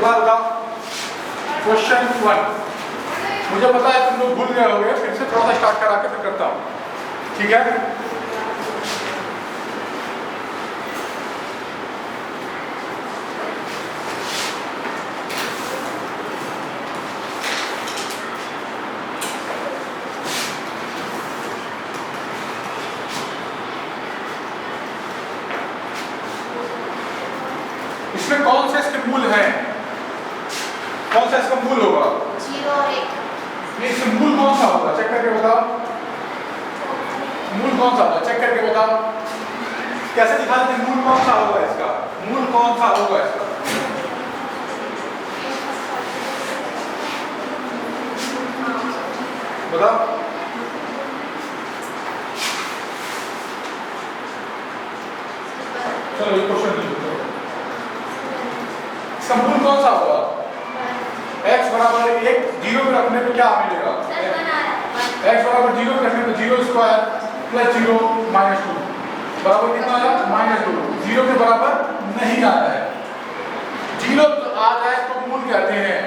बाद बताओ क्वेश्चन 1। मुझे पता है तुम लोग भूल गए होंगे, फिर से थोड़ा सा स्टार्ट करा के फिर करता हूँ, ठीक है? इसमें कौन से इसके मूल हैं? कौन सा इसका मूल होगा? 0 और 1। नहीं, इसका मूल कौन सा होगा? चेक करके बताओ। मूल कौन सा होगा? चेक करके बताओ। कैसे दिखा देते? मूल कौन सा होगा इसका? मूल कौन सा होगा इसका? बताओ। चलो ये क्वेश्चन लिखो। इसका मूल कौन सा होगा? x बराबर 1 0 पे रखने पे क्या मिलेगा? x बराबर 0 पे रखने पे 0 स्क्वायर प्लस 0 माइनस 2 बराबर कितना आया? -2। 0 के बराबर नहीं आता है। 0 आ जाए तो मूल कहते हैं,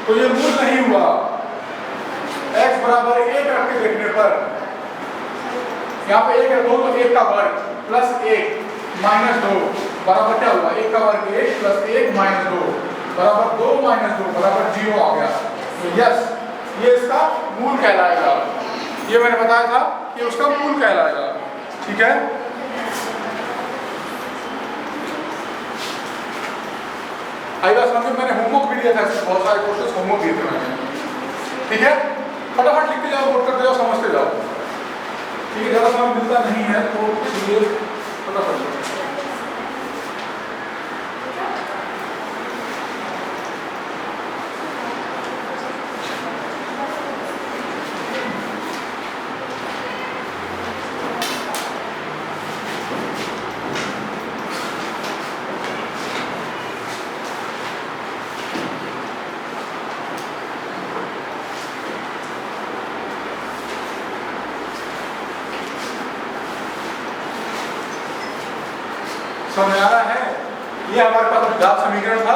तो ये मूल नहीं हुआ। x बराबर 1 रख के देखने पर यहाँ पे 1 रखो तो 1 का वर्ग प्लस 1 माइनस 2 बराबर क्या हुआ? 1 का वर्ग 1 प्लस 1 माइनस 2 बराबर 2 माइनस 2 बराबर 0 आ गया। तो यस, ये इसका मूल कहलाएगा। ये मैंने बताया था कि उसका मूल कहलाएगा, ठीक है? आई बात समझ में? मैंने होमवर्क भी दिया था, इसमें बहुत सारे क्वेश्चंस होमवर्क दिए थे मैंने, ठीक है? फटाफट लिखते जाओ, नोट करते जाओ, समझते जाओ, ठीक है? ज़्यादा समय मिलता नहीं है तो इसलिए फटाफट। समझ आ रहा है? ये हमारे पास द्विघात समीकरण था।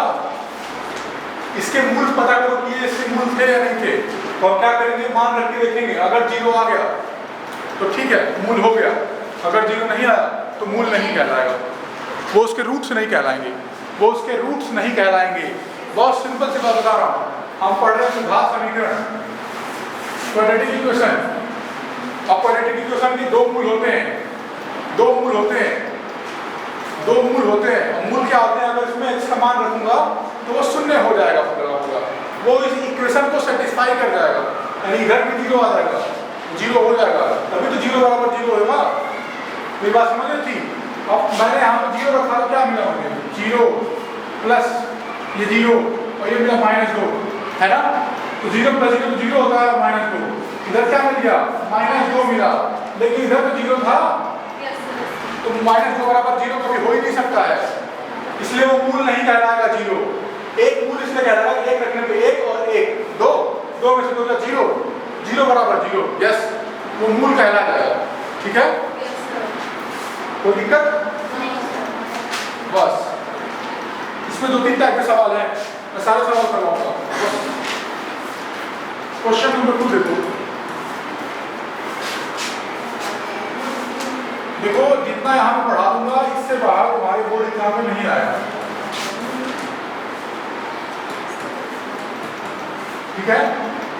इसके मूल पता करो कि ये इसके मूल थे या नहीं थे, तो हम क्या करेंगे? मान रख के देखेंगे। अगर 0 आ गया तो ठीक है, मूल हो गया। अगर 0 नहीं आया तो मूल नहीं कहलाएगा। वो उसके रूट्स नहीं कहलाएंगे, वो उसके रूट्स नहीं कहलाएंगे। बहुत सिंपल सी बात बता रहा हूँ। हम पढ़ रहे हैं द्विघात समीकरण, क्वाड्रेटिक इक्वेशन। अब क्वाड्रेटिक इक्वेशन के 2 मूल होते हैं, 2 मूल होते हैं, 2 मूल होते हैं। और मूल क्या होते हैं? अगर इसमें x का मान रखूंगा तो वो शून्य हो जाएगा पूरा, वो इस इक्वेशन को सेटिस्फाई कर जाएगा, यानी इधर भी 0 आ जाएगा, 0 हो जाएगा, तभी तो 0 बराबर 0 होगा। ये बात समझ में थी? अब मैंने यहाँ पे 0 रखा तो क्या मिला मुझे? 0 प्लस ये 0 और ये मिला -2, है ना? तो 0 प्लस 0 तो 0 होता है, -2। इधर क्या मिल गया? -2 मिला, लेकिन इधर तो 0 था, तो -2 बराबर 0 कभी हो ही नहीं सकता है, इसलिए वो मूल नहीं कहलाएगा 0। एक मूल इसलिए कहलाएगा 1 रखने पे 1 और 1 2, 2 में से 2 का 0, 0 बराबर 0, यस, वो मूल कहलाएगा, ठीक है? कोई दिक्कत? बस इसमें 2-3 टाइप के सवाल हैं, मैं सारे सवाल करवाऊंगा। क्वेश्चन नंबर 2 देखो, जितना यहाँ पे पढ़ा दूंगा इससे बाहर तुम्हारे बोर्ड एग्जाम में नहीं आएगा, ठीक है?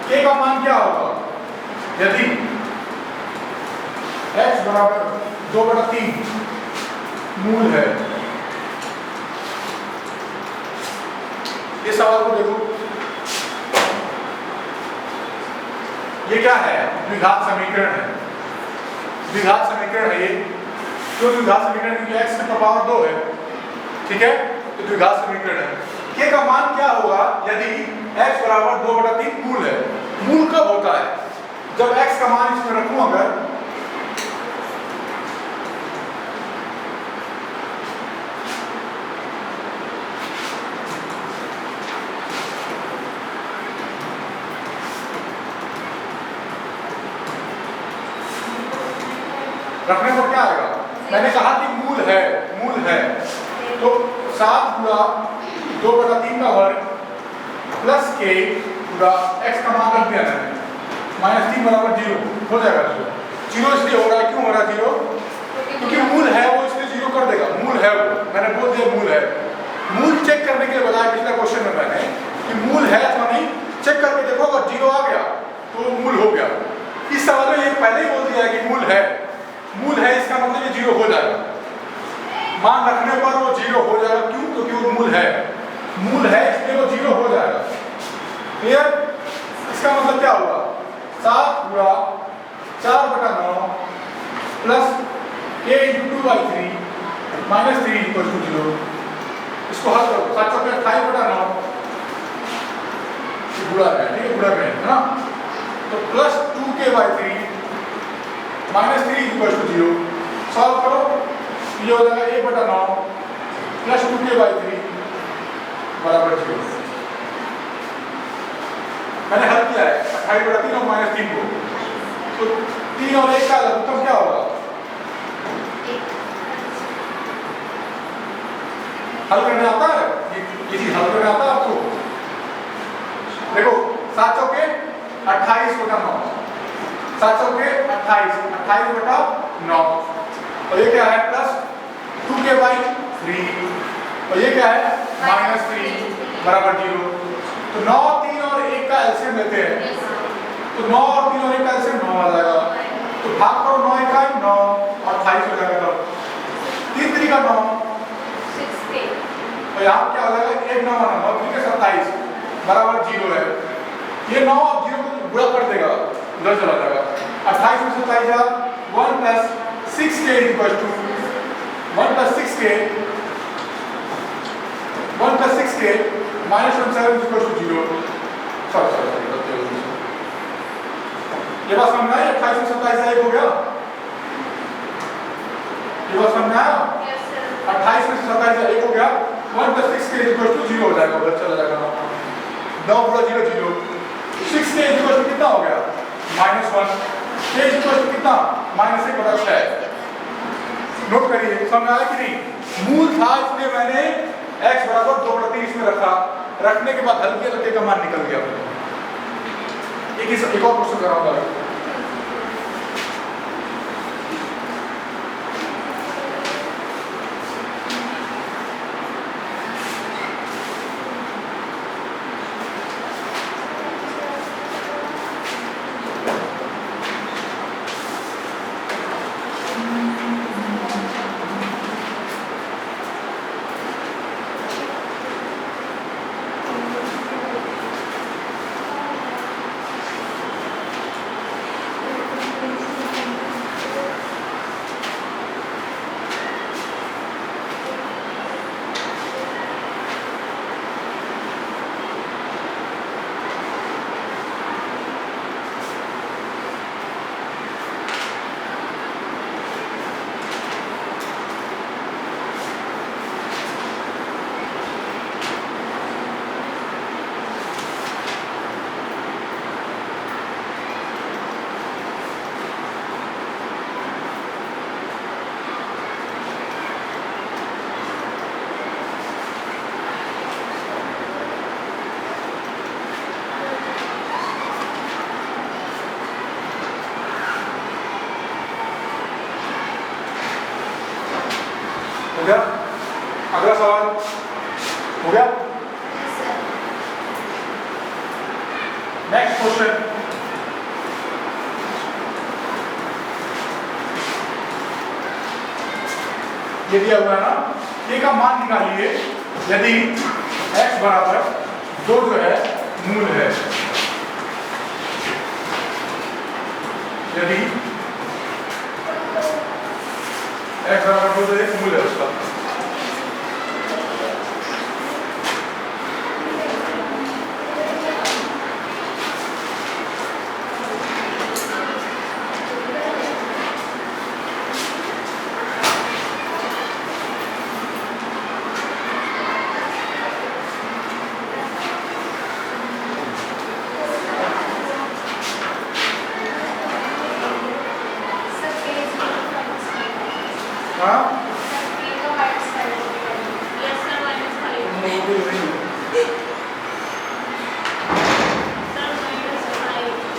k का मान क्या होगा? यदि x बराबर 2/3 मूल है, ये सवाल को देखो, ये क्या है? द्विघात समीकरण है, द्विघात समीकरण है ये। क्यों द्विघात समीकरण? क्योंकि x की पावर 2 है, ठीक है? तो द्विघात समीकरण है। k का मान क्या होगा यदि x बराबर 2/3 मूल है? मूल कब होता है? जब x का मान इसमें रखूं अगर, रखने पर क्या आएगा? मैंने कहा कि मूल है, मूल है, तो 7 गुणा 2/3 का वर्ग प्लस के पूरा एक्स का मान रख दिया मैंने, -3 बराबर 0 हो जाएगा। 0 इसलिए हो रहा है, क्यों हो रहा है 0? क्योंकि मूल है वो, इसलिए 0 कर देगा। मूल है वो, मैंने बोल दिया मूल है। मूल चेक करने के लिए बताया पिछले क्वेश्चन में मैंने कि मूल है अथवा नहीं, चेक करके देखो, अगर 0 आ गया तो मूल हो गया। इस सवाल में ये पहले ही बोल दिया है कि मूल है, मूल है इसका मतलब ये 0 हो जाएगा। मान रखने पर वो 0 हो जाएगा, क्यों? क्योंकि वो मूल है, मूल है इसलिए वो 0 हो जाएगा। क्लियर? इसका मतलब क्या होगा? 7 गुणा 4/9 प्लस a × 2/3 -3 = 0। इसको हल करो, 7 चौके 28/9 गुणा है, ठीक है, गुणा है ना। तो प्लस 2k/3 -3 = 0। सॉल्व करो, ये हो जाएगा 1/9 प्लस 2k/3 बराबर 0। मैंने हल किया है 28/3 और -3 को, तो 3 और 1 का लघुत्तम क्या होगा? हल करने आता है? ये चीज हल करने आता है आपको? देखो 7 चौके 28/9, 7 चौके 28/9, और ये क्या है? प्लस 2k/3, और ये क्या है? -3 बराबर 0। तो 9, 3 और 1 का एलसीएम लेते हैं, तो 9 और 3 और 1 का एलसीएम 9 आ जाएगा। तो भाग करो, 9 × 1 9 और 28 हो जाएगा। 3 × 3 = 9, तो यहाँ क्या हो जाएगा? 1 9 9 3 × 27 बराबर 0 है। ये 9 अब 0 को गुणा कर देगा, उधर चला जाएगा। 28 में 27 जा 1 + 6k = 1 + 6k -7 = 0। सॉरी, ये बात समझ में आई? 28 में 27 1 हो गया, ये बात समझ में आया? 28 में 27 1 हो गया, 1 + 6k = 0 हो जाएगा, उधर चला जाएगा। 9 × 0 0, 6k = कितना हो गया? -1, k = कितना? -1/6। नोट करिए, समझ आया कि नहीं? मूल था इसलिए मैंने x बराबर 2/3 में रखा, रखने के बाद हल किया तो k का मान निकल गया। एक और क्वेश्चन कराऊंगा। हो गया? अगला सवाल हो गया? नेक्स्ट क्वेश्चन, ये दिया हुआ है ना, k का मान निकालिए यदि x बराबर 2 जो है मूल है, यदि x बराबर 2 जो एक मूल है उसका।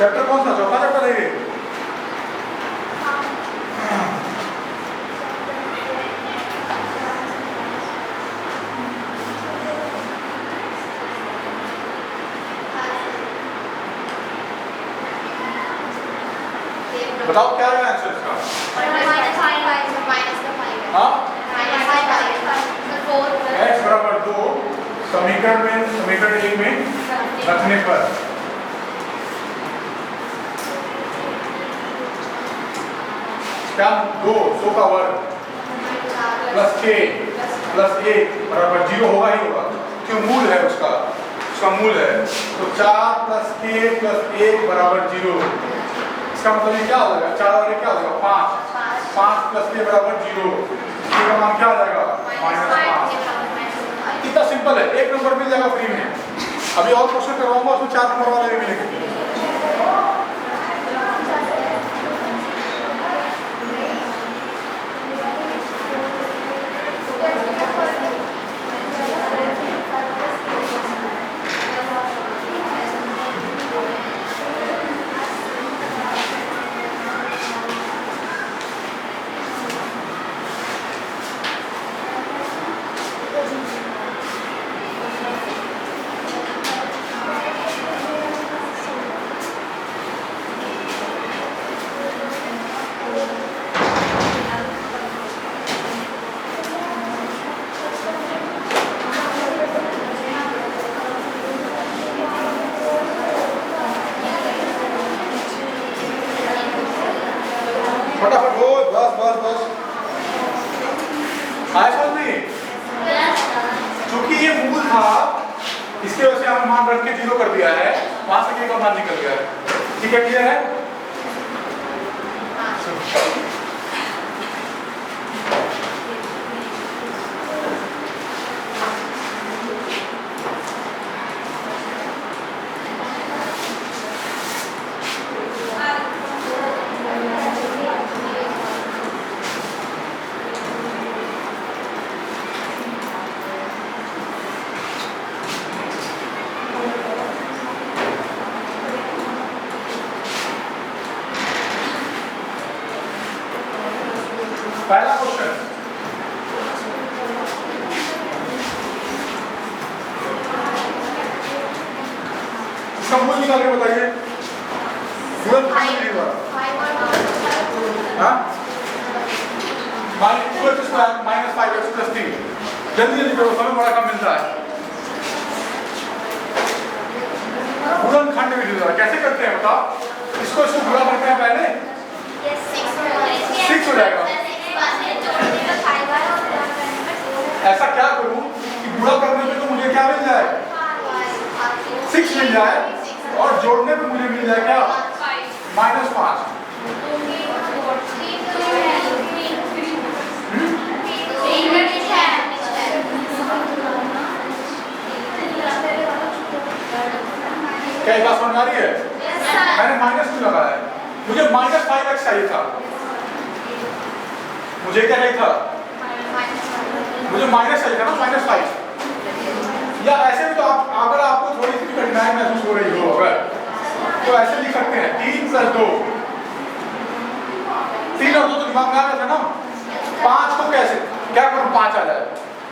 चैप्टर कौन सा, चौथा चैप्टर है ये? बताओ क्या है आंसर इसका? हाँ, x बराबर 2 समीकरण 1 में रखने पर क्या 2 का वर्ग प्लस k प्लस 1 बराबर 0 होगा ही होगा, क्यों मूल है उसका मूल है। तो 4 प्लस k प्लस 1 बराबर 0, इसका मतलब ये क्या हो जाएगा, 4 और 1 क्या हो जाएगा 5 प्लस k बराबर 0, इसका मान क्या आ जाएगा -5। इतना सिंपल है, एक नंबर मिल जाएगा फ्री में। अभी और क्वेश्चन करवाऊंगा उसमें 4 नंबर वाले भी मिलेंगे। फटाफट हो, बस आया समझ में? क्योंकि ये मूल था, इसके वजह से हमने मान रख के 0 कर दिया है, वहां से k का मान निकल गया है। ठीक है, क्लियर है? पहला क्वेश्चन, इसका मूल निकाल के बताइए। -5x+3, जल्दी जल्दी करो, समय बड़ा कम मिलता है। गुणनखंड विधि द्वारा कैसे करते हैं बताओ? इसको गुणा करते हैं पहले 6 हो जाएगा। ऐसा क्या करूं कि गुणा करने में तो मुझे क्या मिल जाए 6 मिल जाए, और जोड़ने में मुझे मिल जाए क्या -5। क्या ये बात समझ आ रही है? मैंने -2 लगाया है, मुझे -5x चाहिए था। मुझे क्या चाहिए था? मुझे माइनस चाहिए था ना, -5। या ऐसे भी तो आप, अगर आपको थोड़ी सी कठिनाई महसूस हो रही हो अगर, तो ऐसे लिख सकते हैं 3 + 2। 3 और 2 तो दिमाग में आ गया था ना। 5 को कैसे क्या करूं 5 आ जाए,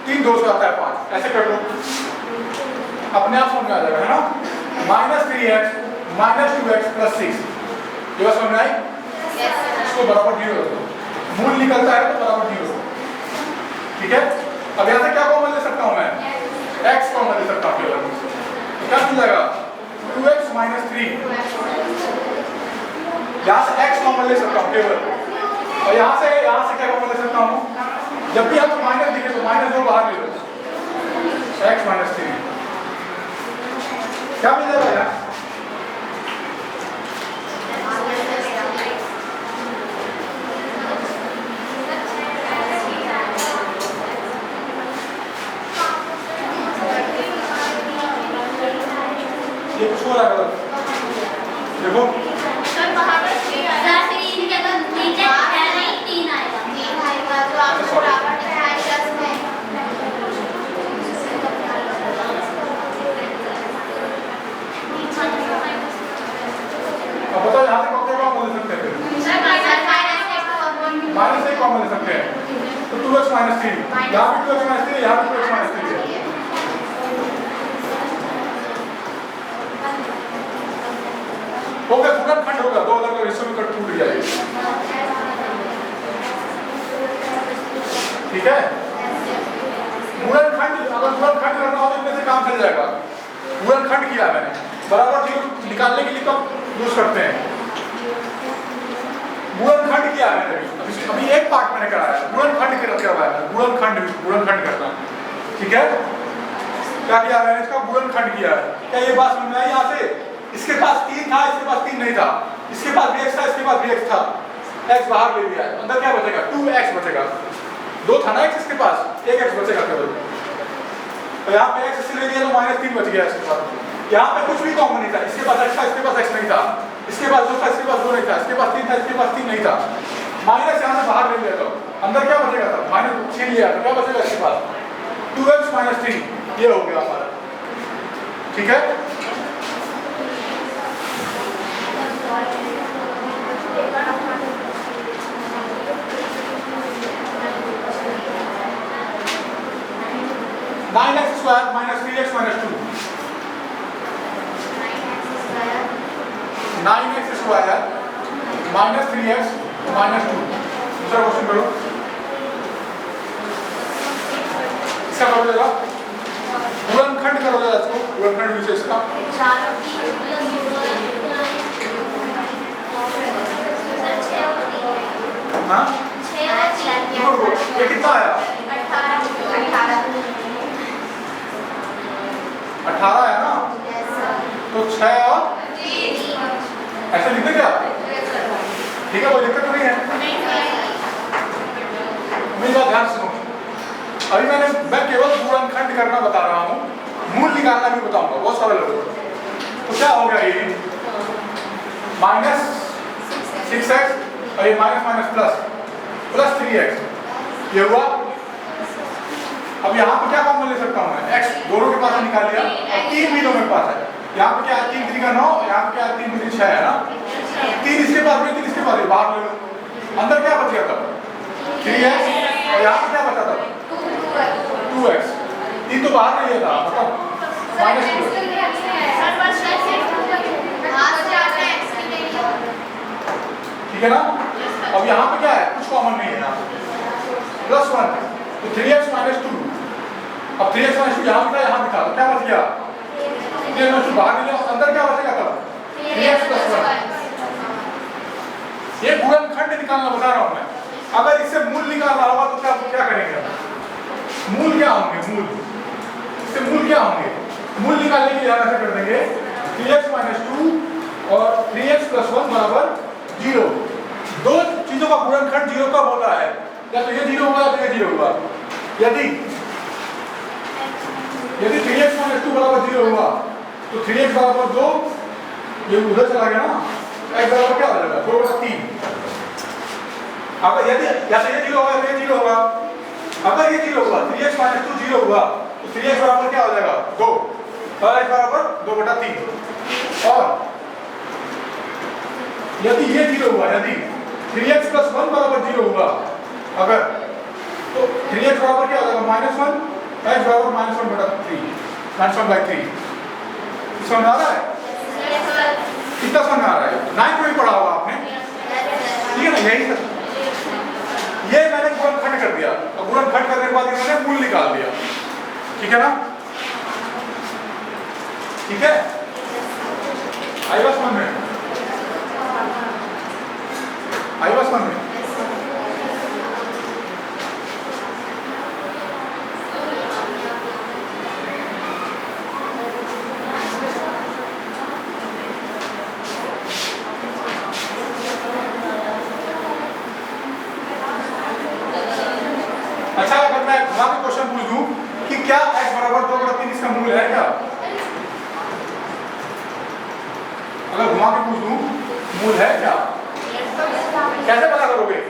3 2 से आता है 5, ऐसे कर लो, अपने आप समझ में आ जाएगा, है ना। -3x -2x + 6, ये बात समझ में आई? इसको बराबर 0 रख दो, मूल निकलता है तो बराबर 0। ठीक है, अब यहाँ से क्या कॉमन ले सकता हूँ मैं? x कॉमन ले सकता हूँ केवल, तो क्या मिल जाएगा 2x - 3। यहाँ से x कॉमन ले सकता हूँ केवल, और यहाँ से क्या कॉमन ले सकता हूँ? जब भी आपको माइनस दिखे तो -2 बाहर ले लो, x - 3 क्या मिल जाएगा यार? ये कुछ हो रहा है गलत, देखो सर वहां पर 3 आएगा, 3 के बाद नीचे है नहीं 3 आएगा, 3 आएगा तो आपको बराबर है प्लस में। सकते हैं। तो 2x माइनस 3, यहाँ भी 2x माइनस 3, यहाँ भी 2x माइनस 3 है। हो गया, गुणनखंड होगा, दो अलग अलग हिस्सों में कट टूट जाएगी। ठीक है, गुणनखंड, अगर गुणनखंड करना हो तो इनमें से काम चल जाएगा। गुणनखंड किया मैंने, बराबर जीरो निकालने के लिए कब यूज करते हैं? गुणनखंड किया है मैंने, अभी एक पार्ट मैंने कराया, गुणनखंड करवाया है, गुणनखंड करना। ठीक है, क्या किया मैंने? इसका गुणनखंड किया है। क्या ये बात समझ में आई? यहाँ से इसके पास 3 था, इसके पास 3 नहीं था, इसके पास भी x था, इसके पास भी x था, x बाहर ले लिया है, अंदर क्या बचेगा? 2x बचेगा। 2 था ना x इसके पास, 1x बचेगा केवल। तो यहाँ पे x से ले लिया तो -3 बच गया इसके पास। यहाँ पे कुछ भी कॉमन नहीं था, इसके पास x था, इसके पास x नहीं था, इसके पास 2 था, इसके पास 2 नहीं था, इसके पास 3 था, इसके पास 3 नहीं था। माइनस यहाँ से बाहर ले लिया तो अंदर क्या बचेगा था? माइनस छीन लिया तो क्या बचेगा इसके पास? 2x माइनस 3, ये हो गया हमारा। ठीक है, nine x square minus 3x minus 2, 9x square minus 3x minus 2। दूसरा क्वेश्चन करो, इसका करो जरा, गुणनखंड करो जरा इसको, गुणनखंड विशेष का। हाँ, ये कितना आया? 18 है ना? तो 6 और ऐसे लिखते क्या? ठीक है, कोई दिक्कत तो नहीं है। मेरी बात ध्यान सुनो, अभी मैं केवल गुणनखंड करना बता रहा हूँ, मूल निकालना भी बताऊंगा, बहुत सरल होगा। तो क्या हो गया ये? -6x और ये माइनस माइनस प्लस 3x, ये हुआ। अब यहाँ पे क्या कॉमन ले सकता हूँ मैं? x दोनों के पास निकाल लिया, और 3 भी दोनों के पास है। यहाँ पे क्या है? 3 3 का 9, यहाँ पे क्या है? 3 3 6 है ना? 3 इसके पास भी, 3 इसके पास भी, बाहर ले लो। अंदर क्या बच गया तब? 3x, और यहाँ पे क्या बचा तब? 2x। 3 तो बाहर नहीं था, बताओ, -2। ठीक है ना? अब यहाँ पे क्या है? कुछ कॉमन नहीं है यहाँ, +1, तो 3x माइनस 2। अब 3x माइनस 2 यहाँ भी था, यहाँ भी था, तो क्या बच गया? 3x माइनस 2 बाहर निकालो, अंदर क्या बचेगा तब? 3x + 1। ये गुणनखंड निकालना बता रहा हूँ मैं। अगर इससे मूल निकालना होगा तो क्या करेंगे? मूल क्या होंगे? मूल, इससे मूल क्या होंगे? मूल निकालने के लिए ऐसा कर देंगे, 3x माइनस 2 और 3x + 1 बराबर 0। दो चीजों का गुणनखंड 0 कब होता है? या तो ये 0 हुआ या तो ये 0 हुआ। यदि 3x माइनस 2 बराबर 0 हुआ तो 3x बराबर 2, ये उधर चला गया ना, x बराबर क्या हो जाएगा? 2/3। अगर यदि या तो ये 0 होगा या तो ये 0 होगा। अगर ये 0 हुआ, 3x माइनस 2 0 हुआ तो 3x बराबर क्या हो जाएगा? 2, और x बराबर 2/3। और यदि ये 0 हुआ, यदि 3x + 1 बराबर 0 हुआ अगर, तो 3x बराबर क्या हो जाएगा? -1, x बराबर -1/3, -1/3। समझ आ रहा है? कितना समझ आ रहा है? 9th में पढ़ा होगा आपने, ठीक है ना? यही सब ये मैंने गुणनखंड कर दिया, और गुणनखंड करने के बाद मैंने मूल निकाल दिया। ठीक है ना? ठीक है, आई बात समझ में? आई बात समझ में? अच्छा, अगर मैं घुमा के क्वेश्चन पूछ दूं कि क्या x बराबर 2/3 इसका मूल है क्या? अगर घुमा के पूछ दूं मूल है क्या? कैसे पता करोगे?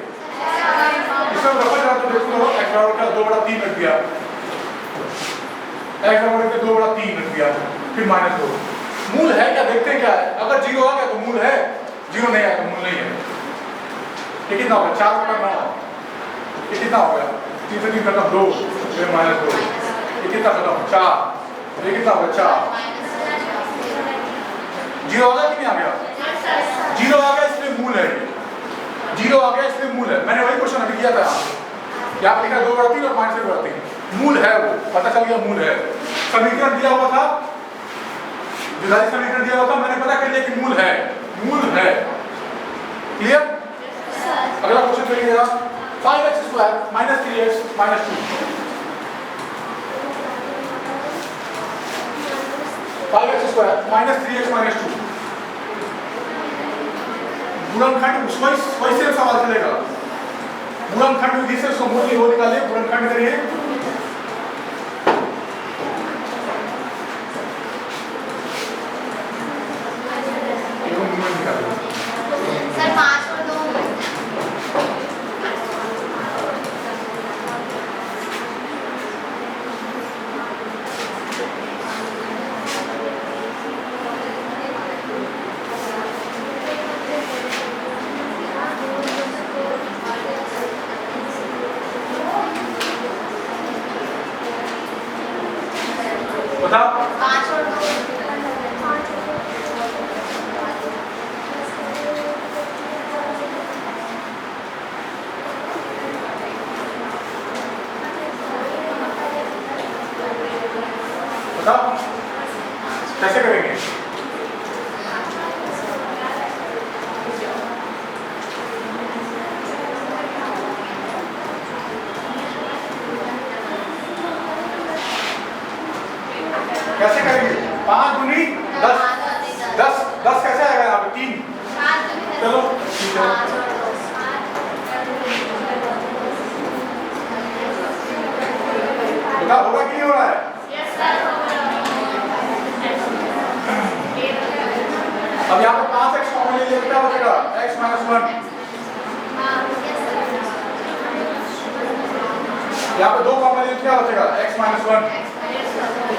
इसमें रखा जाए तो देखो, x बराबर का 2/3 रख दिया, x बराबर का 2/3 रख दिया, फिर -2। मूल है क्या? देखते हैं क्या है। अगर 0 आ गया तो मूल है, 0 नहीं आया तो मूल नहीं है। ये कितना होगा? 4/9। ये कितना हो गया? 3 से 3 खत्म 2, फिर -2, ये कितना खत्म 4, ये कितना हो गया 4। 0 आ गया कि नहीं आ गया? 0 आ गया, इसलिए मूल है। 0 आ गया इसलिए मूल है। मैंने वही क्वेश्चन अभी किया था यहाँ पे लिखा 2/3 और -1/3, मूल है वो, पता चल गया मूल है। समीकरण दिया हुआ था, जुदाई समीकरण दिया हुआ था, मैंने पता कर लिया कि मूल है, मूल है। क्लियर? अगला क्वेश्चन करिएगा, 5x² - 3x - 2, 5x² - 3x - 2 गुणनखंड वही से सवाल चलेगा। गुणनखंड विधि से उसको मूल की वो निकालिए, गुणनखंड करिए। सर 5 और 2 बताओ। 5 और 2 बताओ कैसे करेंगे? कैसे करेंगे? 5 दूनी 10, 10 कैसे आएगा यहाँ पे? 3। चलो ठीक है। बताओ होगा कि नहीं हो रहा है? अब यहाँ पे 5x कॉमन ले लिया, क्या बचेगा? x - 1। यहाँ पे 2 कॉमन ले, क्या बचेगा? x - 1।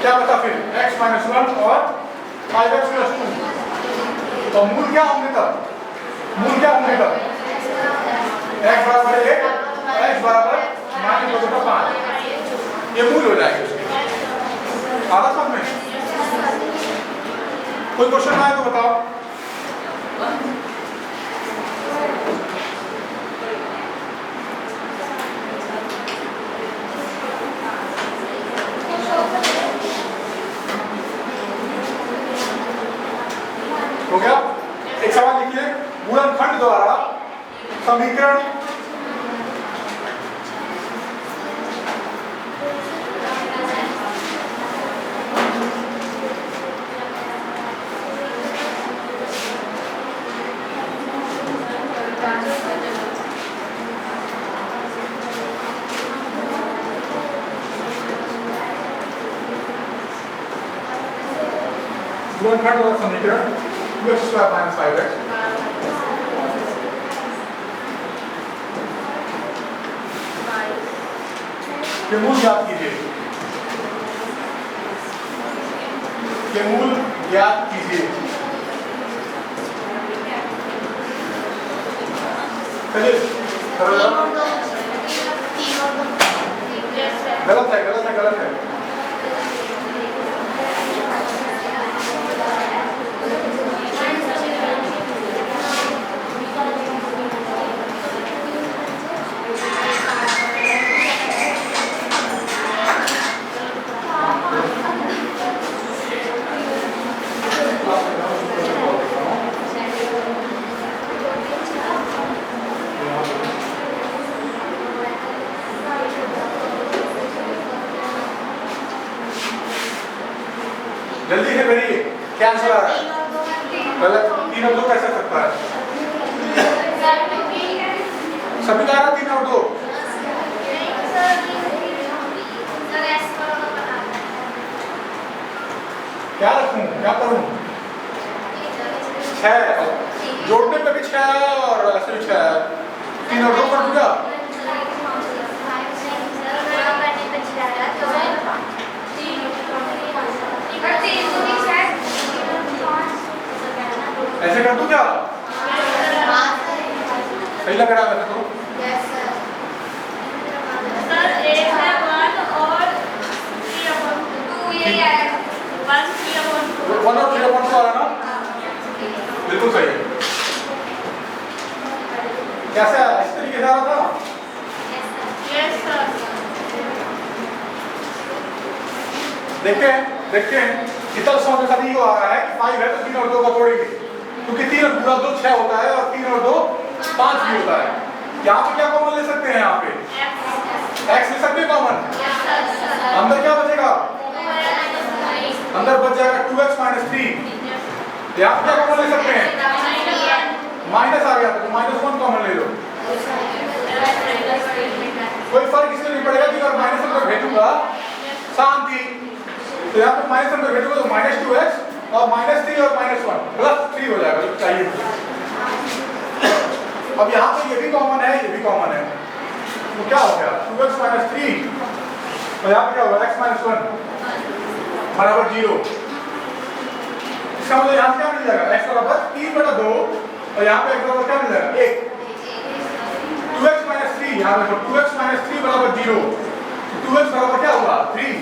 क्या बचा फिर? x - 1 और 5x + 2। तो मूल क्या होंगे तब? मूल क्या होंगे तब? x बराबर 1, x बराबर -5, ये मूल हो जाएगा उसके। आधा समझ में? कोई क्वेश्चन आए तो बताओ। हो गया? एक सवाल लिखिए, गुणनखंड द्वारा समीकरण गुणनखंड द्वारा समीकरण 2x² - 5x के मूल ज्ञात कीजिए, के मूल ज्ञात कीजिए। चलिए गलत है, गलत है, गलत है। जल्दी से करिए, क्या आंसर आ रहा है? गलत। 3 और 2 कैसे सकता है? सभी का 3 और 2। क्या रखूं, क्या करूं? 6 जोड़ने पे भी 6 है और ऐसे भी 6 है। 3 और 2 कर दूंगा। ऐसे कर दूं क्या? सही लग रहा है वैसे तो। यही आएगा 1 और 3/2 आ रहा ना, बिल्कुल सही है। कैसे आया, इस तरीके से आ रहा था। देखते हैं इतना समझ में सभी को आ रहा है कि 5 है तो 3 और 2 का तोड़ेंगे, क्योंकि 3 और गुणा 2 6 होता है और 3 और 2 5 भी होता है। यहाँ पे क्या कॉमन ले सकते हैं, यहाँ पे x ले सकते हैं कॉमन। अंदर क्या बचेगा, अंदर बच जाएगा 2x - 3। यहाँ पे क्या कॉमन ले सकते हैं, माइनस आ गया तो -1 कॉमन ले लो। कोई फर्क इसमें नहीं पड़ेगा कि अगर माइनस अंदर भेजूंगा शांति, तो यहाँ पे माइनस अंदर भेजूंगा तो -2x और -3 और -1 +3 हो जाएगा, जो चाहिए मुझे। अब यहाँ पे ये भी कॉमन है, ये भी कॉमन है, तो क्या हो गया 2x - 3 और यहाँ पे क्या होगा x - 1 बराबर 0। इसका मतलब यहाँ क्या मिल जाएगा, x बराबर 3/2 और यहाँ पे x बराबर क्या मिल जाएगा 1। 2x - 3 यहाँ पे 2x - 3 बराबर 0, 2x बराबर क्या हुआ 3,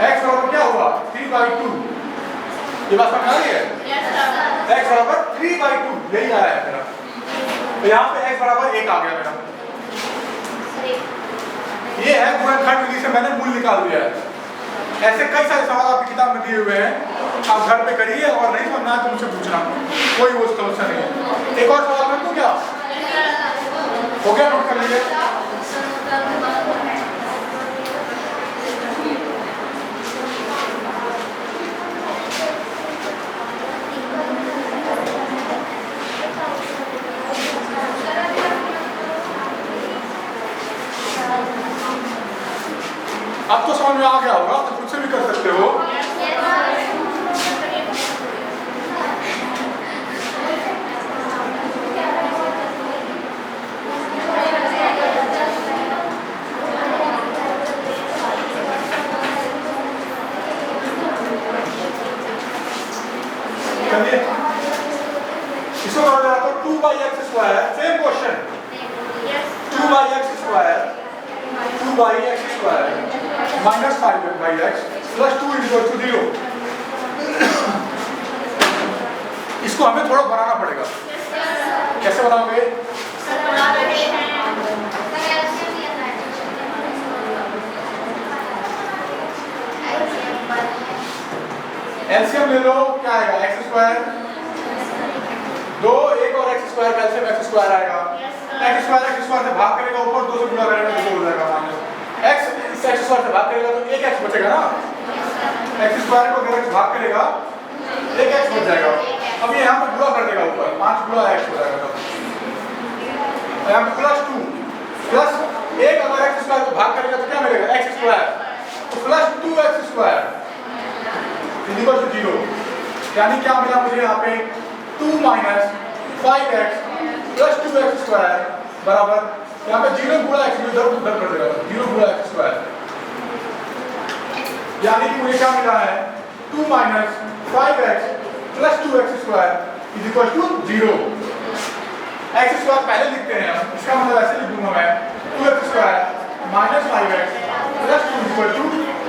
x बराबर क्या हुआ 3/2। ये बात समझ आ रही है, x बराबर 3/2 यही आया है मेरा। तो यहाँ पे x बराबर 1 आ गया मेरा। ये है गुणनखंड विधि से मैंने मूल निकाल दिया है। ऐसे कई सारे सवाल आपकी किताब में दिए हुए हैं, आप घर पे करिए और नहीं समझना तो मुझसे पूछना, कोई वो समस्या नहीं है। एक और सवाल कर दूं क्या, हो गया, नोट कर लीजिए। अब तो समझ में आ गया होगा, तो खुद से भी कर सकते हो। चलिए इसको कहा जाए तो 2/x², same question, 2/x² 5/x + 2 = 0। इसको हमें थोड़ा बनाना पड़ेगा। कैसे बनाओगे, एलसीएम ले लो, क्या आएगा x², 2 1 और x² का एलसीएम x² आएगा। x² से भाग करेगा, ऊपर 2 से गुणा करेगा तो 2 हो जाएगा माइनस x, इस x² से भाग करेगा तो 1x बचेगा ना, x² को अगर x भाग करेगा 1x बच जाएगा। अब ये यहाँ पे गुणा कर देगा, ऊपर 5 गुणा x हो जाएगा, तो यहाँ पे +2 + 1 अगर x² को भाग करेगा तो क्या मिलेगा x², तो +2x² = 0। यानी क्या मिला मुझे यहाँ पे 2 - 5x + 2x² बराबर, यहाँ पे 0 गुणा x उधर कर देगा, 0 गुणा x²। यानी कि मुझे क्या मिला है 2 - 5x + 2x² = 0। x² पहले लिखते हैं हम, इसका मतलब ऐसे लिख दूंगा मैं 2x² - 5x + 2 =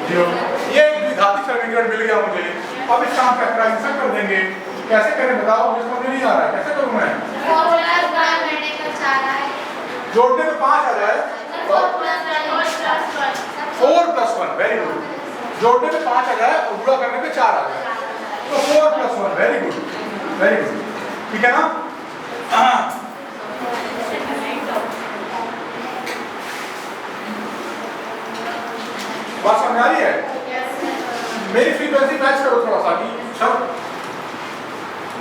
0। ये द्विघाती समीकरण मिल गया मुझे। अब इसका हम फैक्टराइजेशन कर देंगे। कैसे करें बताओ, मुझे समझ नहीं आ रहा है, कैसे करूं मैं? जोड़ने में 5 आ जाए, 4 + 1, वेरी गुड। जोड़ने में 5 आ जाए और गुणा करने पे 4 आ जाए, तो 4 + 1, वेरी गुड, वेरी गुड, ठीक है ना। बात समझ आ रही है? मेरी फ्रीक्वेंसी मैच करो थोड़ा सा कि सब